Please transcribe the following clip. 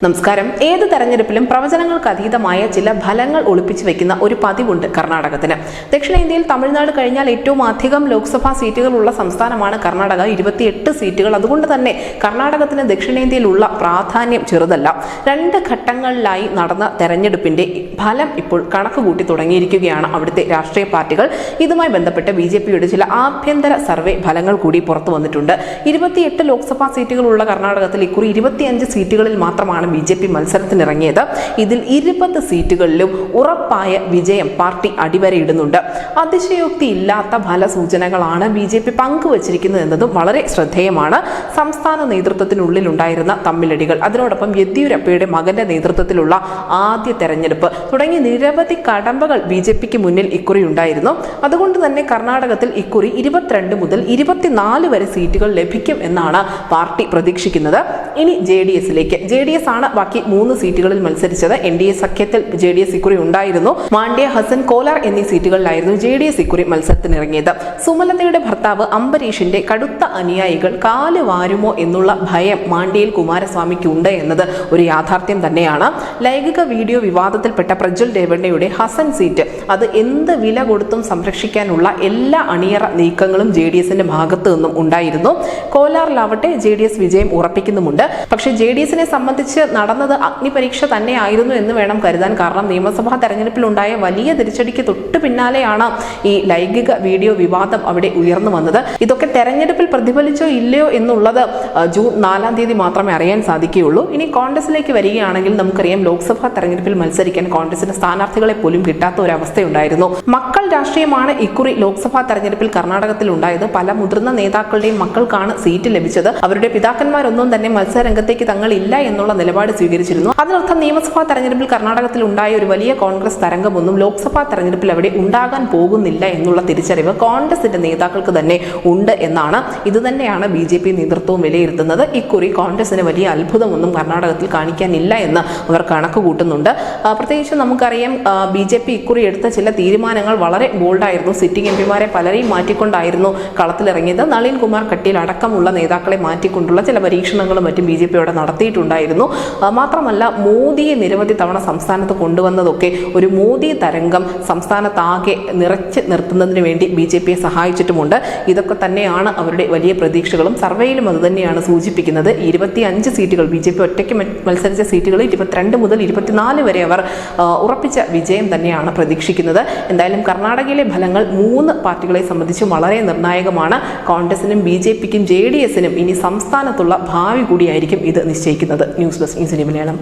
നമസ്കാരം. ഏത് തെരഞ്ഞെടുപ്പിലും പ്രവചനങ്ങൾക്ക് അതീതമായ ചില ഫലങ്ങൾ ഒളിപ്പിച്ചു വെക്കുന്ന ഒരു പതിവുണ്ട് കർണാടകത്തിന്. ദക്ഷിണേന്ത്യയിൽ തമിഴ്നാട് കഴിഞ്ഞാൽ ഏറ്റവും അധികം ലോക്സഭാ സീറ്റുകളുള്ള സംസ്ഥാനമാണ് കർണാടക, 28 സീറ്റുകൾ. അതുകൊണ്ട് തന്നെ കർണാടകത്തിന് ദക്ഷിണേന്ത്യയിലുള്ള പ്രാധാന്യം ചെറുതല്ല. 2 ഘട്ടങ്ങളിലായി നടന്ന തെരഞ്ഞെടുപ്പിന്റെ ഫലം ഇപ്പോൾ കണക്കുകൂട്ടി തുടങ്ങിയിരിക്കുകയാണ് അവിടുത്തെ രാഷ്ട്രീയ പാർട്ടികൾ. ഇതുമായി ബന്ധപ്പെട്ട് BJPയുടെ ചില ആഭ്യന്തര സർവേ ഫലങ്ങൾ കൂടി പുറത്തു വന്നിട്ടുണ്ട്. 28 ലോക്സഭാ സീറ്റുകളുള്ള കർണാടകത്തിൽ ഇക്കുറി 25 സീറ്റുകളിൽ മാത്രമാണ് BJP മത്സരത്തിനിറങ്ങിയത്. ഇതിൽ 20 സീറ്റുകളിലും ഉറപ്പായ വിജയം പാർട്ടി അടിവരയിടുന്നുണ്ട്. അതിശയോക്തി ഇല്ലാത്ത ഫലസൂചനകളാണ് BJP പങ്കുവച്ചിരിക്കുന്നത് എന്നതും വളരെ ശ്രദ്ധേയമാണ്. സംസ്ഥാന നേതൃത്വത്തിനുള്ളിലുണ്ടായിരുന്ന തമ്മിലടികൾ, അതിനോടൊപ്പം യെദ്യൂരപ്പയുടെ മകന്റെ നേതൃത്വത്തിലുള്ള ആദ്യ തെരഞ്ഞെടുപ്പ് തുടങ്ങി നിരവധി കടമ്പകൾ BJPക്ക് മുന്നിൽ ഇക്കുറി ഉണ്ടായിരുന്നു. അതുകൊണ്ട് തന്നെ കർണാടകത്തിൽ ഇക്കുറി 22 മുതൽ 24 വരെ സീറ്റുകൾ ലഭിക്കും എന്നാണ് പാർട്ടി പ്രതീക്ഷിക്കുന്നത്. ഇനി JDSലേക്ക്. JDS ആണ് ബാക്കി 3 സീറ്റുകളിൽ മത്സരിച്ചത്. NDA സഖ്യത്തിൽ JDS ഇക്കുറി ഉണ്ടായിരുന്നു. മാണ്ഡ്യ, ഹസൻ, കോലാർ എന്നീ സീറ്റുകളിലായിരുന്നു JDS ഇക്കുറി മത്സരത്തിനിറങ്ങിയത്. സുമലതയുടെ ഭർത്താവ് അംബരീഷിന്റെ കടുത്ത അനുയായികൾ കാല് വാരുമോ എന്നുള്ള ഭയം മാണ്ഡ്യയിൽ കുമാരസ്വാമിക്ക് ഉണ്ട് എന്നത് ഒരു യാഥാർത്ഥ്യം തന്നെയാണ്. ലൈംഗിക വീഡിയോ വിവാദത്തിൽപ്പെട്ട പ്രജ്വൽ രേവണ്ണയുടെ ഹസൻ സീറ്റ് അത് എന്ത് വില കൊടുത്തും സംരക്ഷിക്കാനുള്ള എല്ലാ അണിയറ നീക്കങ്ങളും JDSന്റെ ഭാഗത്തു നിന്നും ഉണ്ടായിരുന്നു. കോലാറിലാവട്ടെ JDS വിജയം ഉറപ്പിക്കുന്നുമുണ്ട്. പക്ഷേ JDSനെ സംബന്ധിച്ച് നടന്നത് അഗ്നിപരീക്ഷ തന്നെയായിരുന്നു എന്ന് വേണം കരുതാൻ. കാരണം നിയമസഭാ തെരഞ്ഞെടുപ്പിൽ ഉണ്ടായ വലിയ തിരിച്ചടിക്ക് തൊട്ടു പിന്നാലെയാണ് ഈ ലൈംഗിക വീഡിയോ വിവാദം അവിടെ ഉയർന്നു വന്നത്. ഇതൊക്കെ തെരഞ്ഞെടുപ്പിൽ പ്രതിഫലിച്ചോ ഇല്ലയോ എന്നുള്ളത് ജൂൺ 4-ാം തീയതി മാത്രമേ അറിയാൻ സാധിക്കുകയുള്ളൂ. ഇനി കോൺഗ്രസിലേക്ക് വരികയാണെങ്കിൽ നമുക്കറിയാം, ലോക്സഭാ തെരഞ്ഞെടുപ്പിൽ മത്സരിക്കാൻ കോൺഗ്രസിന് സ്ഥാനാർത്ഥികളെ പോലും കിട്ടാത്ത ഒരു അവസ്ഥയുണ്ടായിരുന്നു. മക്കൾ രാഷ്ട്രീയമാണ് ഇക്കുറി ലോക്സഭാ തെരഞ്ഞെടുപ്പിൽ കർണാടകത്തിൽ ഉണ്ടായത്. പല മുതിർന്ന നേതാക്കളുടെയും മക്കൾക്കാണ് സീറ്റ് ലഭിച്ചത്. അവരുടെ പിതാക്കന്മാരൊന്നും തന്നെ മത്സരരംഗത്തേക്ക് തങ്ങളില്ല എന്നുള്ള നിലപാട് സ്വീകരിച്ചിരുന്നു. അതിനർത്ഥം നിയമസഭാ തെരഞ്ഞെടുപ്പിൽ കർണാടകത്തിൽ ഉണ്ടായ ഒരു വലിയ കോൺഗ്രസ് തരംഗമൊന്നും ലോക്സഭാ തെരഞ്ഞെടുപ്പിൽ അവിടെ ഉണ്ടാകാൻ പോകുന്നില്ല എന്നുള്ള തിരിച്ചറിവ് കോൺഗ്രസിന്റെ നേതാക്കൾക്ക് തന്നെ ഉണ്ട് എന്നാണ്. ഇത് തന്നെയാണ് BJP നേതൃത്വവും വിലയിരുത്തുന്നത്. ഇക്കുറി കോൺഗ്രസിന് വലിയ അത്ഭുതമൊന്നും കർണാടകത്തിൽ കാണിക്കാനില്ല എന്ന് അവർ കണക്ക് കൂട്ടുന്നുണ്ട്. പ്രത്യേകിച്ച് നമുക്കറിയാം, BJP ഇക്കുറി എടുത്ത ചില തീരുമാനങ്ങൾ വളരെ ബോൾഡായിരുന്നു. സിറ്റിംഗ് MPമാരെ പലരെയും മാറ്റിക്കൊണ്ടായിരുന്നു കളത്തിലിറങ്ങിയത്. നളിൻ കുമാർ കട്ടീൽ അടക്കമുള്ള നേതാക്കളെ മാറ്റിക്കൊണ്ടുള്ള ചില പരീക്ഷണങ്ങളും മറ്റും BJP അവിടെ നടത്തിയിട്ടുണ്ടായിരുന്നു. മാത്രമല്ല, മോദിയെ നിരവധി തവണ സംസ്ഥാനത്ത് കൊണ്ടുവന്നതൊക്കെ ഒരു മോദി തരംഗം സംസ്ഥാനത്താകെ നിറച്ച് നിർത്തുന്നതിന് വേണ്ടി BJPയെ സഹായിച്ചിട്ടുമുണ്ട്. ഇതൊക്കെ തന്നെയാണ് അവരുടെ വലിയ പ്രതീക്ഷകളും. സർവേയിലും അത് തന്നെയാണ് സൂചിപ്പിക്കുന്നത്. 25 സീറ്റുകൾ BJP ഒറ്റയ്ക്ക് മത്സരിച്ച സീറ്റുകൾ 22 മുതൽ 24 വരെ അവർ ഉറപ്പിച്ച വിജയം തന്നെയാണ് പ്രതീക്ഷിക്കുന്നത്. എന്തായാലും കർണാടകയിലെ ഫലങ്ങൾ 3 പാർട്ടികളെ സംബന്ധിച്ച് വളരെ നിർണായകമാണ്. കോൺഗ്രസിനും BJPക്കും JDSനും ഇനി സംസ്ഥാനത്തുള്ള ഭാവി കൂടിയായിരിക്കും ഇത് നിശ്ചയിക്കുന്നത്. News desk Malayalam.